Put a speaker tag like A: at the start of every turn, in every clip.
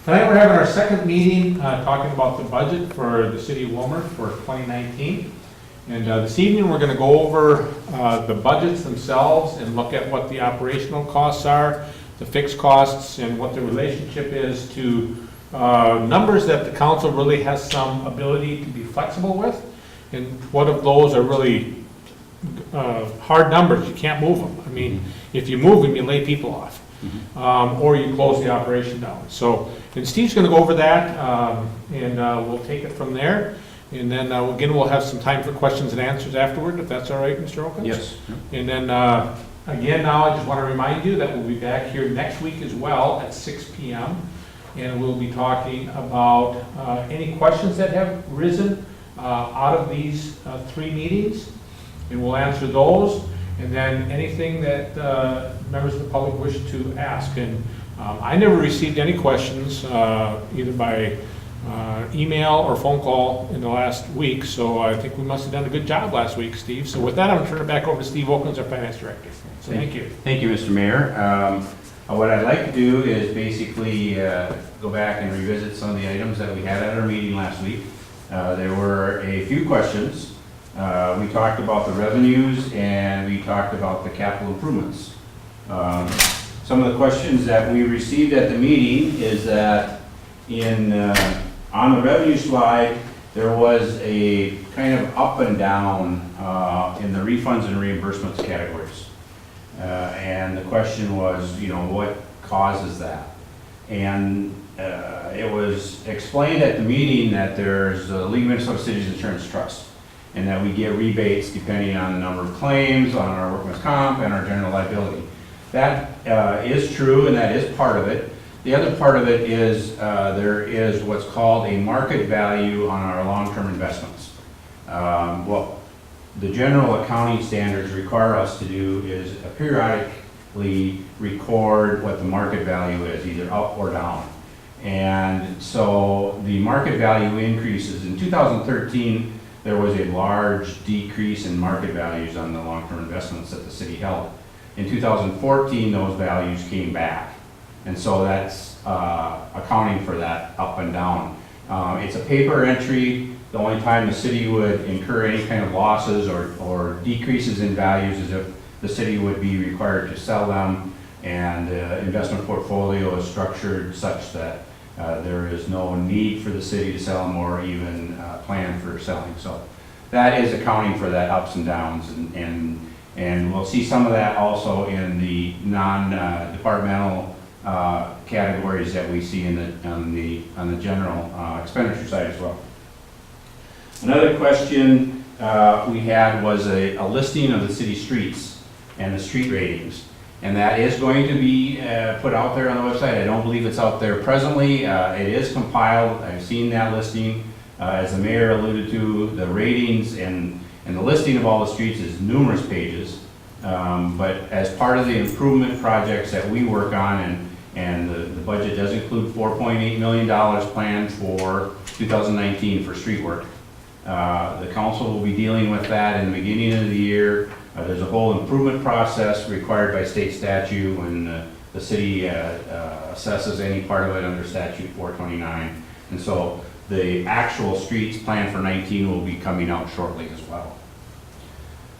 A: Tonight we're having our second meeting talking about the budget for the city of Wilmer for 2019. And this evening we're going to go over the budgets themselves and look at what the operational costs are, the fixed costs, and what the relationship is to numbers that the council really has some ability to be flexible with. And what of those are really hard numbers, you can't move them. I mean, if you move them, you lay people off. Or you close the operation down. So, and Steve's going to go over that, and we'll take it from there. And then again, we'll have some time for questions and answers afterward, if that's all right, Mr. Okins?
B: Yes.
A: And then again, now I just want to remind you that we'll be back here next week as well at 6 p.m. And we'll be talking about any questions that have risen out of these three meetings, and we'll answer those. And then anything that members of the public wish to ask. And I never received any questions either by email or phone call in the last week, so I think we must have done a good job last week, Steve. So with that, I'm going to turn it back over to Steve Okins, our finance director. So thank you.
B: Thank you, Mr. Mayor. What I'd like to do is basically go back and revisit some of the items that we had at our meeting last week. There were a few questions. We talked about the revenues and we talked about the capital improvements. Some of the questions that we received at the meeting is that on the revenue slide, there was a kind of up and down in the refunds and reimbursements categories. And the question was, what causes that? And it was explained at the meeting that there's a League of Minnesota Cities Insurance Trust, and that we get rebates depending on the number of claims on our workman's comp and our general liability. That is true, and that is part of it. The other part of it is there is what's called a market value on our long-term investments. What the general accounting standards require us to do is periodically record what the market value is, either up or down. And so the market value increases. In 2013, there was a large decrease in market values on the long-term investments that the city held. In 2014, those values came back. And so that's accounting for that up and down. It's a paper entry. The only time the city would incur any kind of losses or decreases in values is if the city would be required to sell them, and the investment portfolio is structured such that there is no need for the city to sell them or even plan for selling. So that is accounting for that ups and downs, and we'll see some of that also in the non-departmental categories that we see on the general expenditure side as well. Another question we had was a listing of the city streets and the street ratings. And that is going to be put out there on the website. I don't believe it's out there presently. It is compiled. I've seen that listing. As the mayor alluded to, the ratings and the listing of all the streets is numerous pages. But as part of the improvement projects that we work on, and the budget does include $4.8 million planned for 2019 for street work. The council will be dealing with that in the beginning of the year. There's a whole improvement process required by state statute when the city assesses any part of it under statute 429. And so the actual streets planned for 19 will be coming out shortly as well.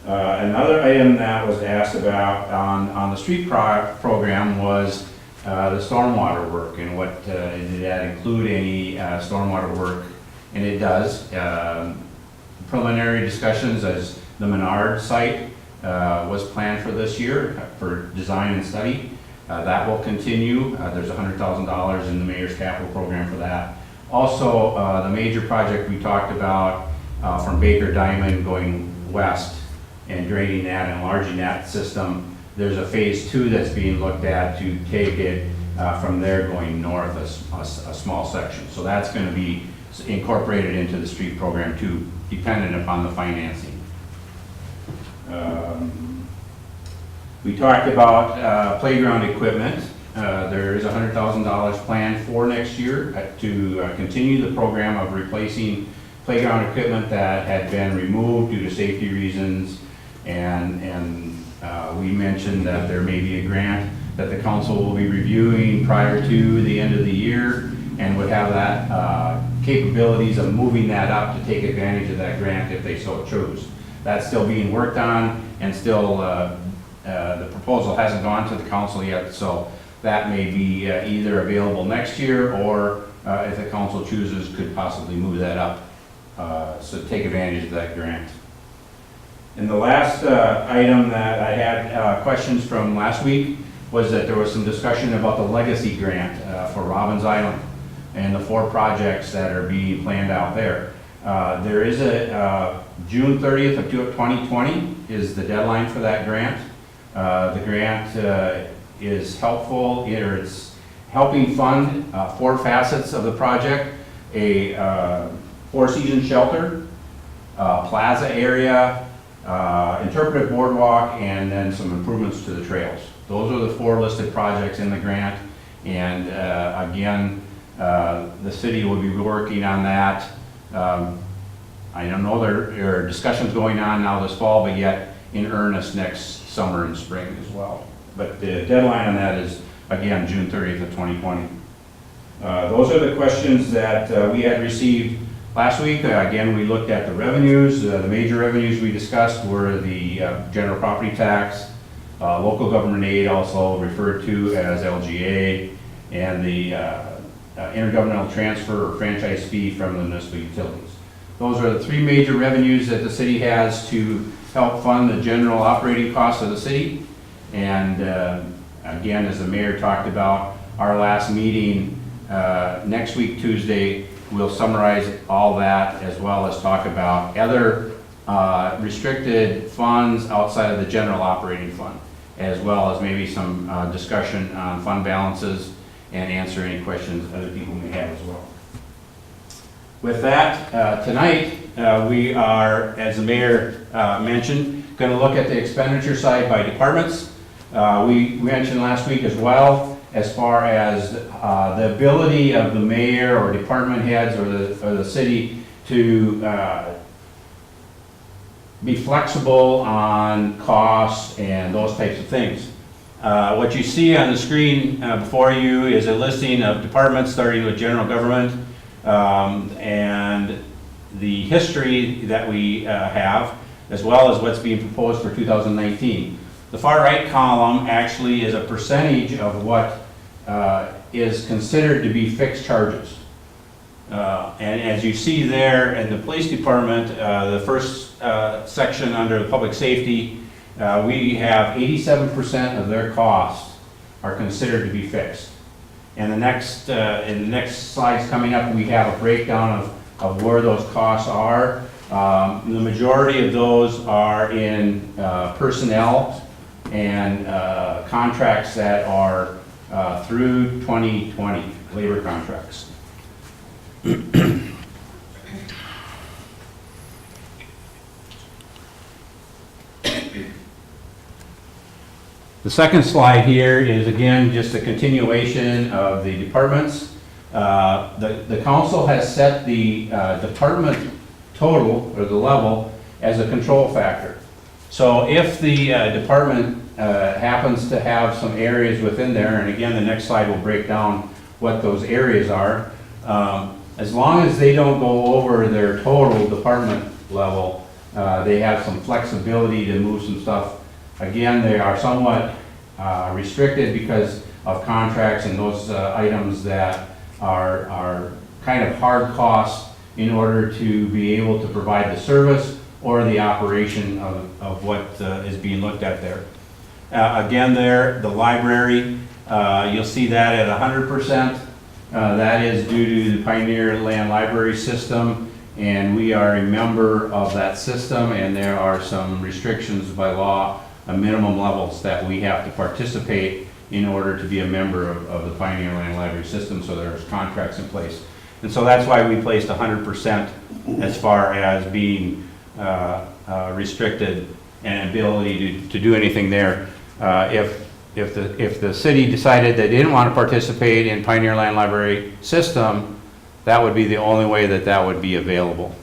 B: Another item that was asked about on the street program was the stormwater work, and what did that include any stormwater work, and it does. Preliminary discussions as the Menard site was planned for this year for design and study. That will continue. There's $100,000 in the mayor's capital program for that. Also, the major project we talked about from Baker Diamond going west and draining that and enlarging that system. There's a phase 2 that's being looked at to take it from there going north a small section. So that's going to be incorporated into the street program too, dependent upon the financing. We talked about playground equipment. There is $100,000 planned for next year to continue the program of replacing playground equipment that had been removed due to safety reasons, and we mentioned that there may be a grant that the council will be reviewing prior to the end of the year, and and would have that capabilities of moving that up to take advantage of that grant if they so chose. That's still being worked on, and still the proposal hasn't gone to the council yet, so that may be either available next year, or if the council chooses, could possibly move that up, so take advantage of that grant. And the last item that I had questions from last week was that there was some discussion about the legacy grant for Robbins Island and the 4 projects that are being planned out there. There is a June 30th of 2020 is the deadline for that grant. The grant is helpful, or it's helping fund 4 facets of the project: a 4-season shelter, plaza area, interpretive boardwalk, and then some improvements to the trails. Those are the 4 listed projects in the grant, and again, the city will be working on that. I don't know, there are discussions going on now this fall, but yet in earnest next summer and spring as well. But the deadline on that is, again, June 30th of 2020. Those are the questions that we had received last week. Again, we looked at the revenues. The major revenues we discussed were the general property tax, local government aid, also referred to as LGA, and the intergovernmental transfer or franchise fee from the municipal utilities. Those are the 3 major revenues that the city has to help fund the general operating costs of the city. And again, as the mayor talked about, our last meeting next week, Tuesday, we'll summarize all that, as well as talk about other restricted funds outside of the general operating fund, as well as maybe some discussion on fund balances, and answer any questions other people may have as well. With that, tonight we are, as the mayor mentioned, going to look at the expenditure side by departments. We mentioned last week as well, as far as the ability of the mayor or department heads or the city to be flexible on costs and those types of things. What you see on the screen before you is a listing of departments, starting with general government, and the history that we have, as well as what's being proposed for 2019. The far right column actually is a percentage of what is considered to be fixed charges. And as you see there in the police department, the first section under the public safety, we have 87% of their costs are considered to be fixed. And in the next slides coming up, we have a breakdown of where those costs are. The majority of those are in personnel and contracts that are through 2020, labor contracts. The second slide here is, again, just a continuation of the departments. The council has set the department total, or the level, as a control factor. So if the department happens to have some areas within there, and again, the next slide will break down what those areas are, as long as they don't go over their total department level, they have some flexibility to move some stuff. Again, they are somewhat restricted because of contracts and those items that are kind of hard costs in order to be able to provide the service or the operation of what is being looked at there. Again, there, the library, you'll see that at 100%. That is due to the Pioneer Land Library System, and we are a member of that system, and there are some restrictions by law, minimum levels that we have to participate in order to be a member of the Pioneer Land Library System, so there's contracts in place. And so that's why we placed 100% as far as being restricted and ability to do anything there. If the city decided they didn't want to participate in Pioneer Land Library System, that would be the only way that that would be available.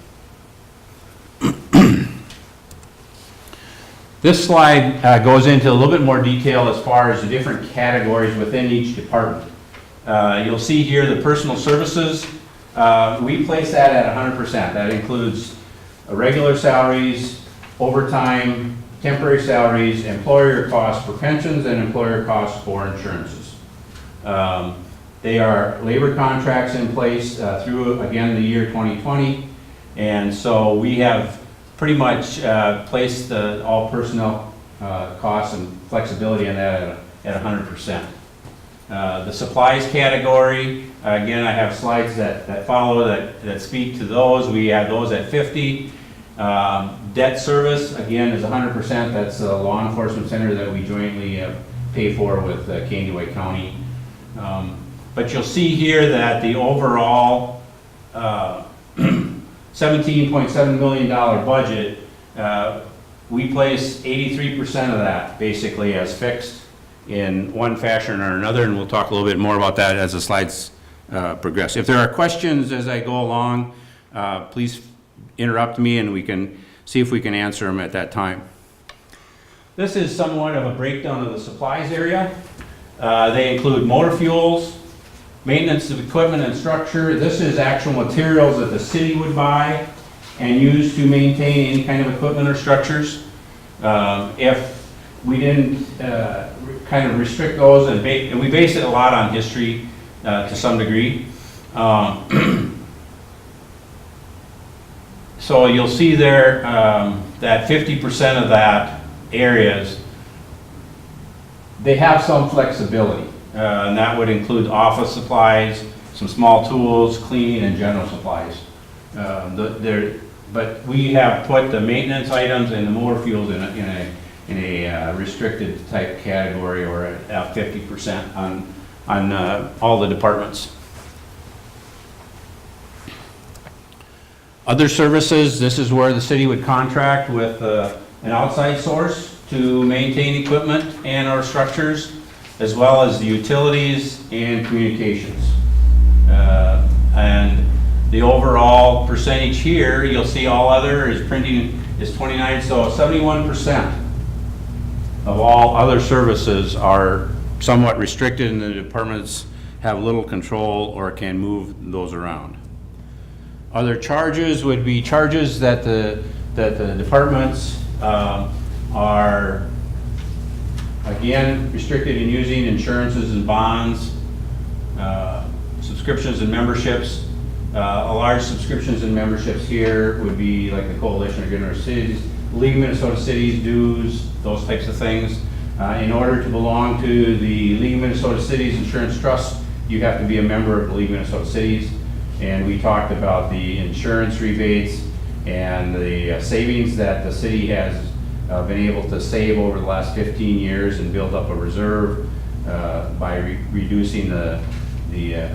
B: This slide goes into a little bit more detail as far as the different categories within each department. You'll see here the personal services. We place that at 100%. That includes regular salaries, overtime, temporary salaries, employer costs for pensions, and employer costs for insurances. They are labor contracts in place through, again, the year 2020. And so we have pretty much placed all personnel costs and flexibility in that at 100%. The supplies category, again, I have slides that follow that speak to those. We have those at 50. Debt service, again, is 100%. That's a law enforcement center that we jointly pay for with Candiway County. But you'll see here that the overall $17.7 million budget, we place 83% of that basically as fixed in one fashion or another, and we'll talk a little bit more about that as the slides progress. If there are questions as I go along, please interrupt me and we can see if we can answer them at that time. This is somewhat of a breakdown of the supplies area. They include motor fuels, maintenance of equipment and structure. This is actual materials that the city would buy and use to maintain any kind of equipment or structures. If we didn't kind of restrict those, and we base it a lot on history to some degree. So you'll see there that 50% of that areas, they have some flexibility. And that would include office supplies, some small tools, cleaning, and general supplies. But we have put the maintenance items and the motor fuels in a restricted type category, or at 50% on all the departments. Other services, this is where the city would contract with an outside source to maintain equipment and our structures, as well as the utilities and communications. And the overall percentage here, you'll see all other is printing is 29, so 71% of all other services are somewhat restricted, and the departments have little control or can move those around. Other charges would be charges that the departments are, again, restricted in using: insurances and bonds, subscriptions and memberships. A large subscriptions and memberships here would be like the Coalition of Good Cities, League of Minnesota Cities, dues, those types of things. In order to belong to the League of Minnesota Cities Insurance Trust, you have to be a member of the League of Minnesota Cities. And we talked about the insurance rebates and the savings that the city has been able to save over the last 15 years and build up a reserve by reducing the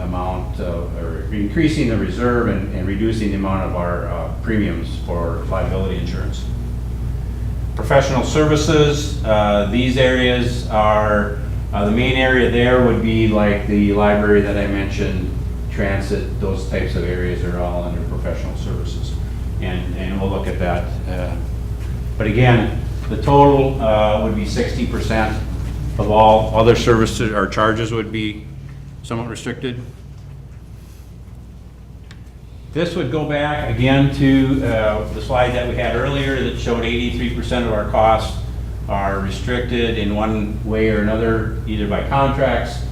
B: amount or increasing the reserve and reducing the amount of our premiums for liability insurance. Professional services, these areas are, the main area there would be like the library that I mentioned, transit, those types of areas are all under professional services. And we'll look at that. But again, the total would be 60% of all other services or charges would be somewhat restricted. This would go back again to the slide that we had earlier that showed 83% of our costs are restricted in one way or another, either by contracts,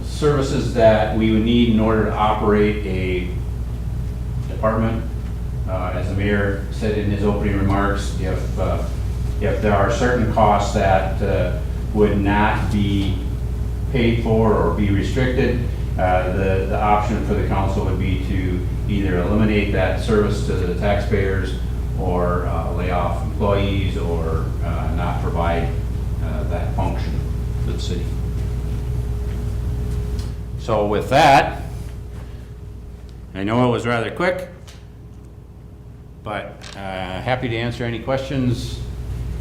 B: services that we would need in order to operate a department. As the mayor said in his opening remarks, if there are certain costs that would not be paid for or be restricted, the option for the council would be to either eliminate that service to the taxpayers, or lay off employees, or not provide that function to the city. So with that, I know it was rather quick, but happy to answer any questions.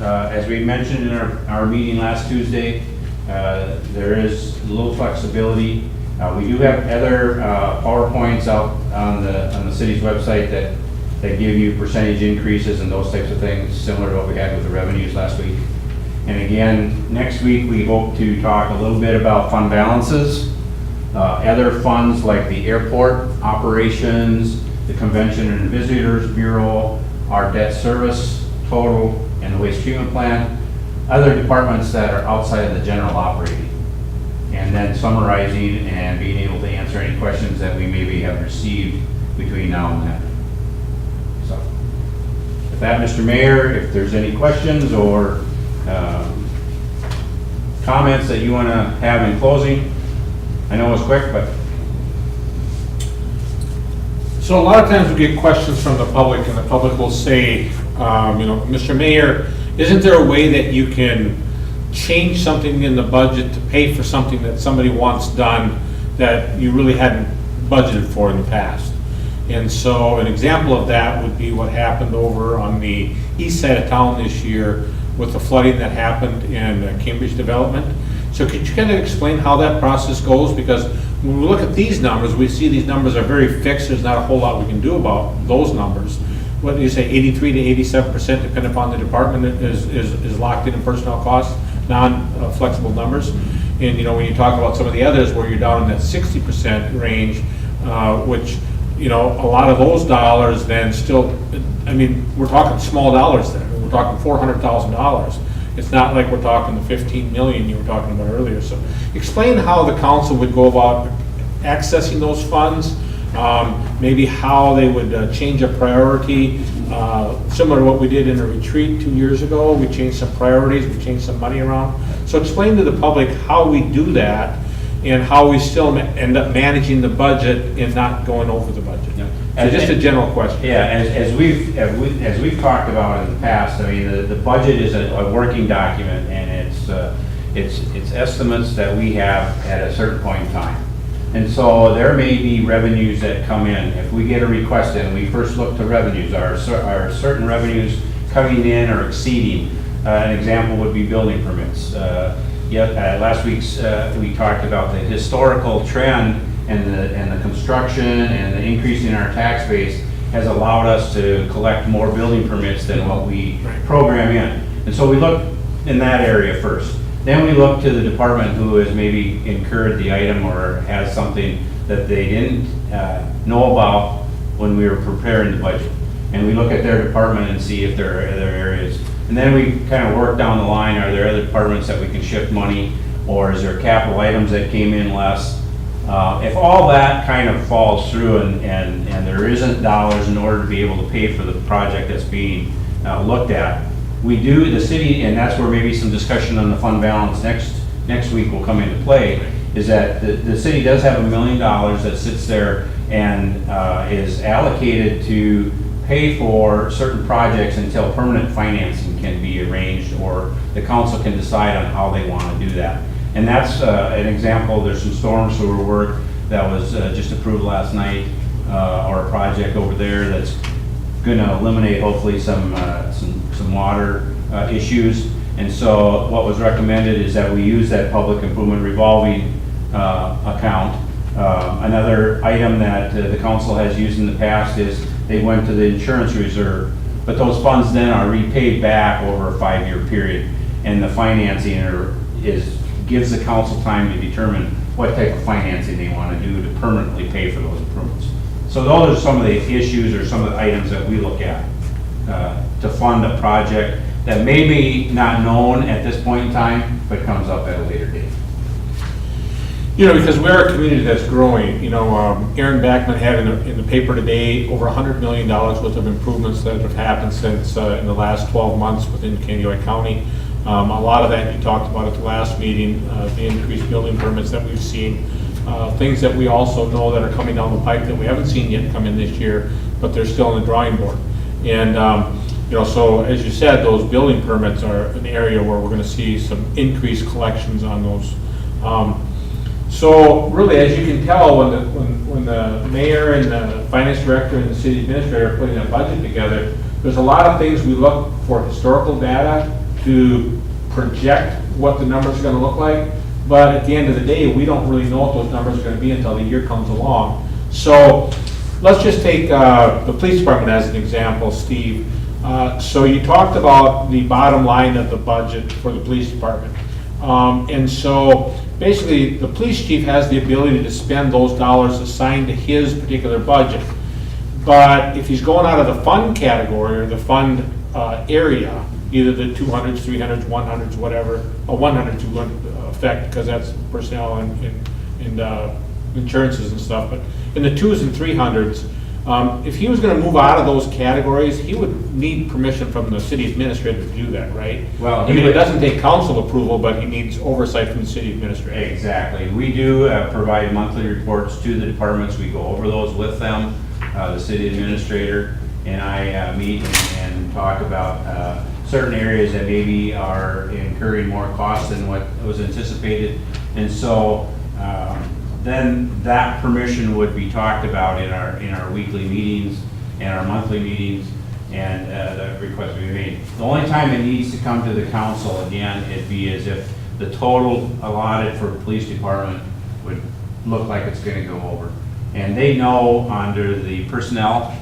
B: As we mentioned in our meeting last Tuesday, there is a little flexibility. We do have other PowerPoints out on the city's website that give you percentage increases and those types of things, similar to what we had with the revenues last week. And again, next week, we hope to talk a little bit about fund balances, other funds like the airport operations, the Convention and Visitors Bureau, our debt service total, and the waste treatment plant, other departments that are outside of the general operating. And then summarizing and being able to answer any questions that we maybe have received between now and then. So, with that, Mr. Mayor, if there's any questions or comments that you want to have in closing, I know it's quick, but.
A: So a lot of times we get questions from the public, and the public will say, Mr. Mayor, isn't there a way that you can change something in the budget to pay for something that somebody wants done that you really hadn't budgeted for in the past? And so an example of that would be what happened over on the east side of town this year with the flooding that happened in Cambridge Development. So could you kind of explain how that process goes? Because when we look at these numbers, we see these numbers are very fixed. There's not a whole lot we can do about those numbers. What do you say, 83 to 87%, depending upon the department, is locked in personnel costs, non-flexible numbers. And when you talk about some of the others where you're down in that 60% range, which a lot of those dollars then still, we're talking small dollars there. We're talking $400,000. It's not like we're talking the 15 million you were talking about earlier. So explain how the council would go about accessing those funds, maybe how they would change a priority, similar to what we did in a retreat 2 years ago. We changed some priorities, we changed some money around. So explain to the public how we do that and how we still end up managing the budget and not going over the budget.
B: Yeah.
A: So just a general question.
B: Yeah, as we've talked about in the past, the budget is a working document, and it's estimates that we have at a certain point in time. And so there may be revenues that come in. If we get a request in, we first look to revenues. Are certain revenues coming in or exceeding? An example would be building permits. Last week's we talked about the historical trend and the construction and the increase in our tax base has allowed us to collect more building permits than what we program in. And so we look in that area first. Then we look to the department who has maybe incurred the item or has something that they didn't know about when we were preparing the budget. And we look at their department and see if there are other areas. And then we kind of work down the line, are there other departments that we can shift money, or is there capital items that came in less? If all that kind of falls through and there isn't dollars in order to be able to pay for the project that's being looked at, the city, and that's where maybe some discussion on the fund balance next week will come into play, is that the city does have $1 million that sits there and is allocated to pay for certain projects until permanent financing can be arranged or the council can decide on how they want to do that. And that's an example. There's some storm sewer work that was just approved last night, or a project over there that's going to eliminate hopefully some water issues. And so what was recommended is that we use that public improvement revolving account. Another item that the council has used in the past is they went to the insurance reserve, but those funds then are repaid back over a 5-year period, and the financing gives the council time to determine what type of financing they want to do to permanently pay for those improvements. So those are some of the issues or some of the items that we look at to fund a project that may be not known at this point in time, but comes up at a later date.
A: Because we're a community that's growing. Aaron Backman had in the paper today over $100 million worth of improvements that have happened since in the last 12 months within Kaneohe County. A lot of that you talked about at the last meeting, the increased building permits that we've seen, things that we also know that are coming down the pipe that we haven't seen yet come in this year, but they're still on the drawing board. And so as you said, those building permits are an area where we're going to see some increased collections on those. So really, as you can tell, when the mayor and the finance director and the city administrator are putting a budget together, there's a lot of things we look for historical data to project what the numbers are going to look like. But at the end of the day, we don't really know what those numbers are going to be until the year comes along. So let's just take the police department as an example, Steve. So you talked about the bottom line of the budget for the police department. And so basically, the police chief has the ability to spend those dollars assigned to his particular budget. But if he's going out of the fund category or the fund area, either the 200s, 300s, 100s, whatever, 100s would affect because that's personnel and insurances and stuff, but in the 2s and 300s, if he was going to move out of those categories, he would need permission from the city administrator to do that, right?
B: Well,
A: I mean, it doesn't take council approval, but he needs oversight from the city administrator.
B: Exactly. We do provide monthly reports to the departments. We go over those with them. The city administrator and I meet and talk about certain areas that maybe are incurring more costs than what was anticipated. And so then that permission would be talked about in our weekly meetings and our monthly meetings, and the request would be made. The only time it needs to come to the council, again, it'd be as if the total allotted for the police department would look like it's gonna go over. And they know under the personnel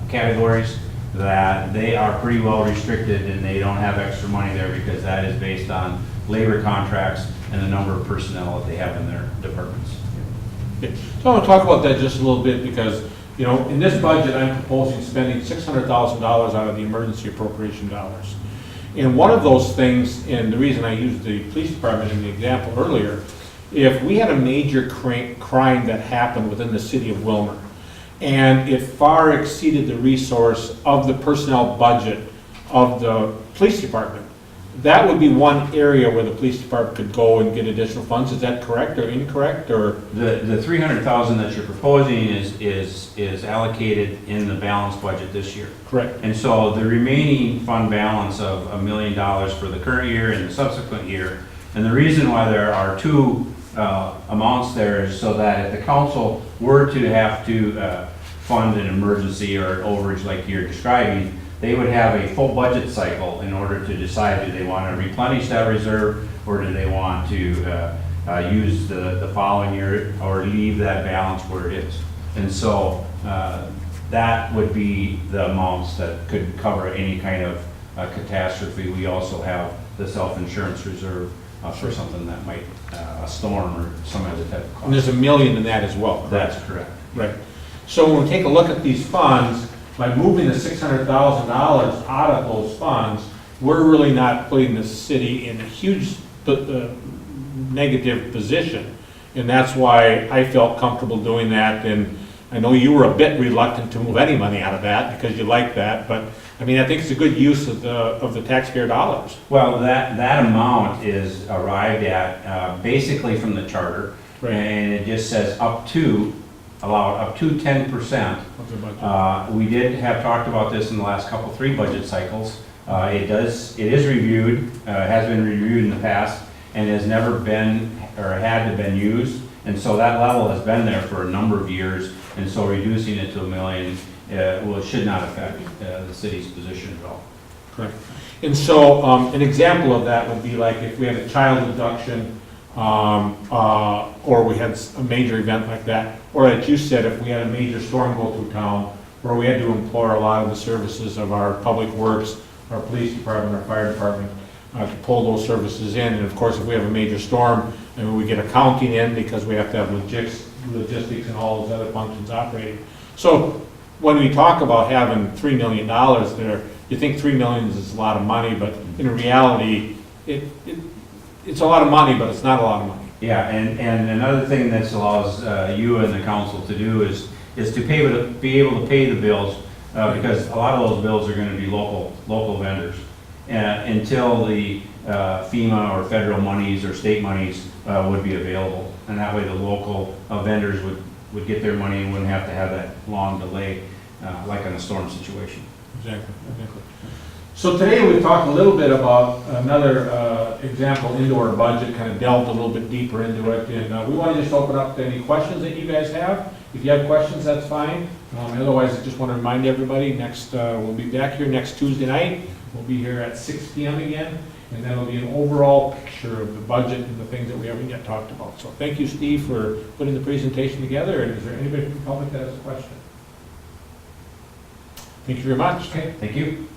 B: categories that they are pretty well restricted and they don't have extra money there because that is based on labor contracts and the number of personnel that they have in their departments.
A: Okay. So I want to talk about that just a little bit because, you know, in this budget, I'm proposing spending $600,000 out of the emergency appropriation dollars. And one of those things, and the reason I used the police department in the example earlier, if we had a major crime that happened within the city of Wilmer, and it far exceeded the resource of the personnel budget of the police department, that would be one area where the police department could go and get additional funds. Is that correct or incorrect, or?
B: The 300,000 that you're proposing is allocated in the balanced budget this year.
A: Correct.
B: And so the remaining fund balance of $1 million for the current year and the subsequent year, and the reason why there are two amounts there is so that if the council were to have to fund an emergency or an overage like you're describing, they would have a full budget cycle in order to decide, do they want to replenish that reserve or do they want to use the following year or leave that balance where it is. And so that would be the amounts that could cover any kind of catastrophe. We also have the self-insurance reserve for something that might, a storm or some other type of cost.
A: And there's $1 million in that as well.
B: That's correct.
A: Right. So when we take a look at these funds, by moving the $600,000 out of those funds, we're really not putting the city in a huge negative position. And that's why I felt comfortable doing that. And I know you were a bit reluctant to move any money out of that because you like that. But I mean, I think it's a good use of the taxpayer dollars.
B: Well, that amount is arrived at basically from the charter.
A: Right.
B: And it just says allow up to 10%.
A: Of the budget.
B: We did have talked about this in the last couple, 3 budget cycles. It is reviewed, has been reviewed in the past, and has never been, or had to been used. And so that level has been there for a number of years, and so reducing it to $1 million, well, should not affect the city's position at all.
A: Correct. And so an example of that would be like if we had a child abduction, or we had a major event like that, or as you said, if we had a major storm go through town, where we had to employ a lot of the services of our public works, our police department, our fire department, to pull those services in. And of course, if we have a major storm, and we get accounting in because we have to have logistics and all those other functions operating. So when we talk about having $3 million there, you think $3 million is a lot of money, but in reality, it's a lot of money, but it's not a lot of money.
B: Yeah, and another thing this allows you and the council to do is to be able to pay the bills, because a lot of those bills are going to be local vendors. Until the FEMA or federal monies or state monies would be available. And that way the local vendors would get their money and wouldn't have to have that long delay like in a storm situation.
A: Exactly. So today we've talked a little bit about another example into our budget, kind of delved a little bit deeper into it. And we want to just open up to any questions that you guys have. If you have questions, that's fine. Otherwise, I just want to remind everybody, we'll be back here next Tuesday night. We'll be here at 6 p.m. again, and that'll be an overall picture of the budget and the things that we haven't yet talked about. So thank you, Steve, for putting the presentation together. And is there anybody from the public that has a question? Thank you very much.
B: Okay, thank you.